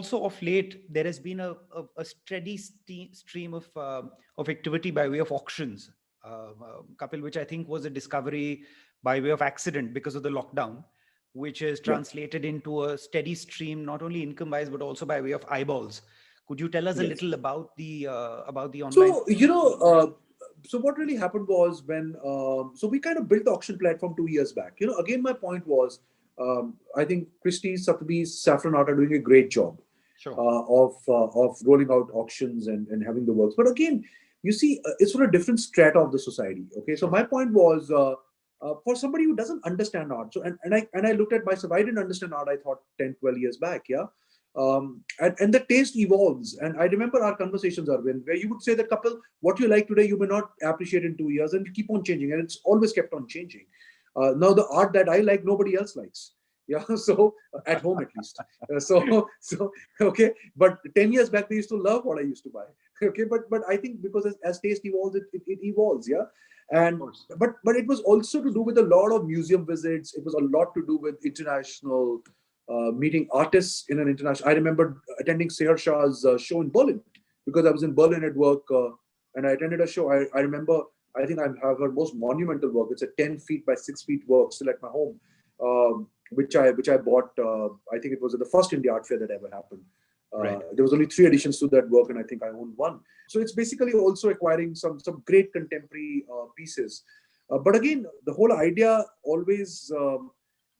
also of late, there has been a steady stream of activity by way of auctions, Kapil, which I think was a discovery by way of accident because of the lockdown, which is Yeah. translated into a steady stream, not only income wise, but also by way of eyeballs. Could you tell us a Yes. little about the online? So, so what really happened was when, so we kind of built the auction platform 2 years back. Again, my point was, I think Christie, Sotheby's, Saffron Art are doing a great job Sure. of rolling out auctions and having the works. But again, you see, it's for a different strata of the society. Okay, so Sure. my point was, for somebody who doesn't understand art. So and I looked at myself. I didn't understand art. I thought 10, 12 years back. Yeah. And the taste evolves. And I remember our conversations, Arvind, where you would say that, couple, what you like today, you may not appreciate in 2 years, and keep on changing. And it's always kept on changing. Now, the art that I like, nobody else likes. Yeah, so at home at least. Okay. But 10 years back, they used to love what I used to buy. Okay, but I think because as taste evolves, it evolves. Yeah, Of and course. but it was also to do with a lot of museum visits. It was a lot to do with international meeting artists in an international. I remember attending Seher Shah's show in Berlin because I was in Berlin at work, and I attended a show. I remember. I think I have her most monumental work. It's a 10 feet by 6 feet work still at my home, which I bought. I think it was at the first India Art Fair that ever happened. Right. There was only 3 editions to that work, and I think I owned one. So it's basically also acquiring some great contemporary pieces. But again, the whole idea always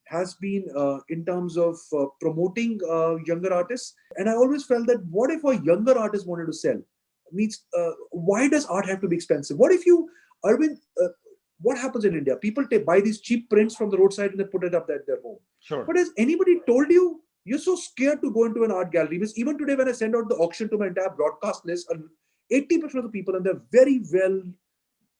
has been in terms of promoting younger artists. And I always felt that what if a younger artist wanted to sell? Means why does art have to be expensive? What if you, Arvind, what happens in India? People buy these cheap prints from the roadside and they put it up at their home. Sure. But has anybody told you you're so scared to go into an art gallery? Because even today, when I send out the auction to my entire broadcast list, 80% of the people, and they're very well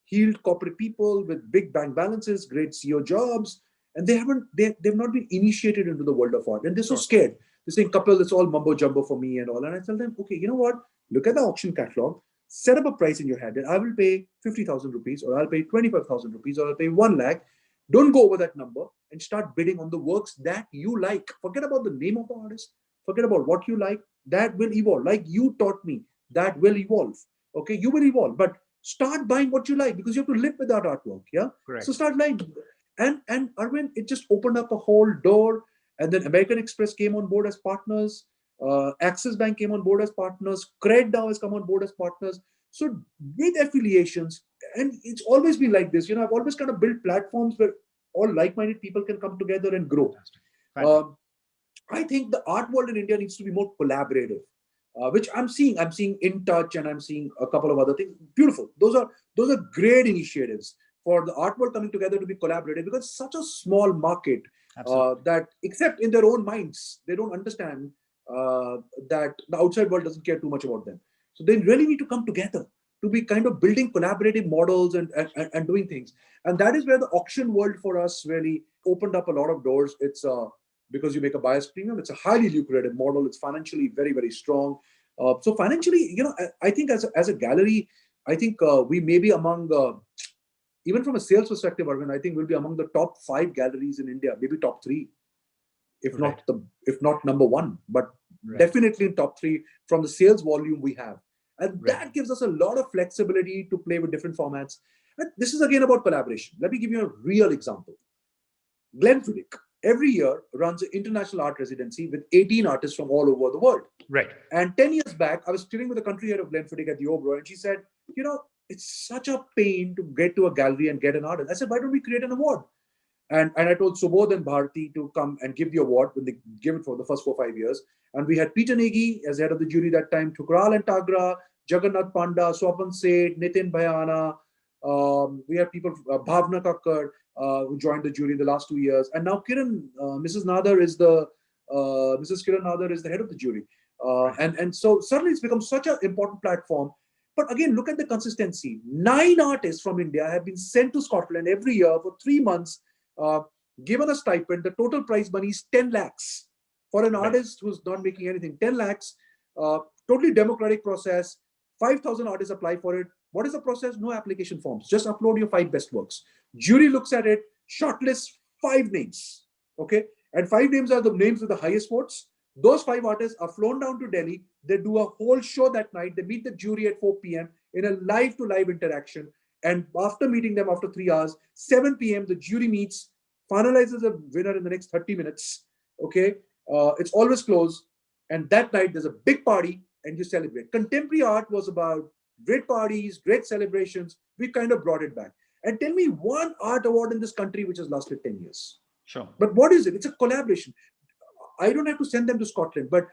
heeled corporate people with big bank balances, great CEO jobs, and they've not been initiated into the world of art, and they're so Sure. scared. They're saying, "Couple, it's all mumbo jumbo for me and all." And I tell them, "Okay, you know what? Look at the auction catalog. Set up a price in your head that I will pay 50,000 rupees, or I'll pay 25,000 rupees, or I'll pay 1 lakh. Don't go over that number and start bidding on the works that you like. Forget about the name of the artist. Forget about what you like. That will evolve. Like you taught me, that will evolve. Okay, you will evolve, but start buying what you like because you have to live with that artwork. Yeah. Correct. So start like, and Arvind, it just opened up a whole door. And then American Express came on board as partners. Axis Bank came on board as partners. Cred now has come on board as partners. So with affiliations, and it's always been like this. I've always kind of built platforms where all like-minded people can come together and grow. Fantastic. Fantastic. I think the art world in India needs to be more collaborative, which I'm seeing. I'm seeing In Touch, and I'm seeing a couple of other things. Beautiful. Those are great initiatives for the art world coming together to be collaborative because it's such a small market that, except in their own minds, they don't understand that the outside world doesn't care too much about them. So they really need to come together to be kind of building collaborative models and doing things. And that is where the auction world for us really opened up a lot of doors. It's because you make a buyer's premium. It's a highly lucrative model. It's financially very, very strong. So financially, I think as a gallery, I think we may be among, even from a sales perspective, Arvind, I think we'll be among the top 5 galleries in India, maybe top 3, if Right. if not number 1, but Right. definitely in top 3 from the sales volume we have. And Right. that gives us a lot of flexibility to play with different formats. And this is again about collaboration. Let me give you a real example. Glenfiddich every year runs an international art residency with 18 artists from all over the world. Right. And 10 years back, I was sitting with the country head of Glenfiddich at the Oberoi, and she said, it's such a pain to get to a gallery and get an artist. I said, why don't we create an award? And I told Subodh and Bharti to come and give the award when they give it for the first 4-5 years. And we had Peter Negi as head of the jury that time, Thukral and Tagra, Jagannath Panda, Swapan Seth, Nitin Bhayana. We had people, Bhavna Kakkar, who joined the jury in the last 2 years. And now Kiran, Mrs. Nadar is Mrs. Kiran Nadar is the head of the jury. And so suddenly it's become such an important platform. But again, look at the consistency. 9 artists from India have been sent to Scotland every year for 3 months, given a stipend. The total prize money is 10 lakhs for an artist who's not making anything. 10 lakhs, totally democratic process. 5,000 artists apply for it. What is the process? No application forms. Just upload your 5 best works. Jury looks at it, shortlist 5 names. Okay. And 5 names are the names with the highest votes. Those 5 artists are flown down to Delhi. They do a whole show that night. They meet the jury at 4 p.m. in a live to live interaction. And after meeting them after 3 hours, 7 p.m., the jury meets, finalizes a winner in the next 30 minutes. Okay. It's always closed. And that night, there's a big party and you celebrate. Contemporary art was about great parties, great celebrations. We kind of brought it back. And tell me one art award in this country which has lasted 10 years. Sure. But what is it? It's a collaboration. I don't have to send them to Scotland, but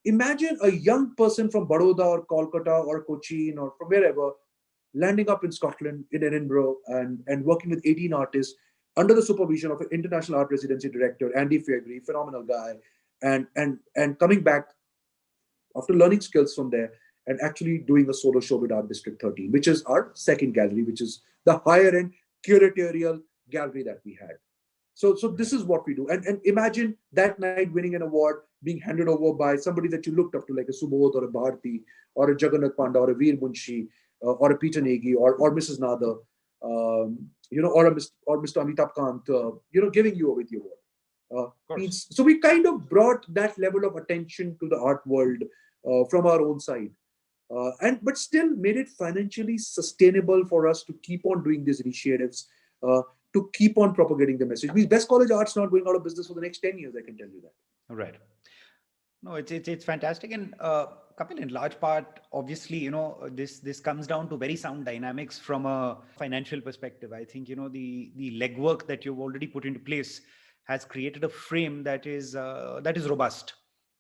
imagine a young person from Baroda or Kolkata or Cochin or from wherever landing up in Scotland, in Edinburgh, and working with 18 artists under the supervision of an international art residency director, Andy Fairgrave, phenomenal guy, and coming back after learning skills from there and actually doing a solo show with Art District 13, which is our second gallery, which is the higher end curatorial gallery that we had. So this is what we do. And imagine that night winning an award being handed over by somebody that you looked up to, like a Subodh or a Bharti or a Jagannath Panda or a Veer Munshi or a Peter Negi or Mrs. Nadar, or Mr. Amitabh Kant, giving you away the award. So we kind of brought that level of attention to the art world from our own side. But still made it financially sustainable for us to keep on doing these initiatives, to keep on propagating the message. Because Best College Art's not going out of business for the next 10 years, I can tell you that. Right. No, it's fantastic. And Kapil, in large part, obviously, this comes down to very sound dynamics from a financial perspective. I think, the legwork that you've already put into place has created a frame that is robust,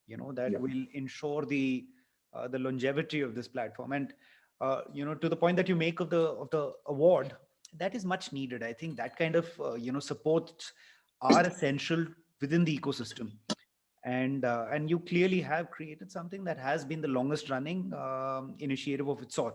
that will ensure the longevity of this platform. And to the point that you make of the award, that is much needed. I think that kind of supports are essential within the ecosystem. And you clearly have created something that has been the longest running initiative of its sort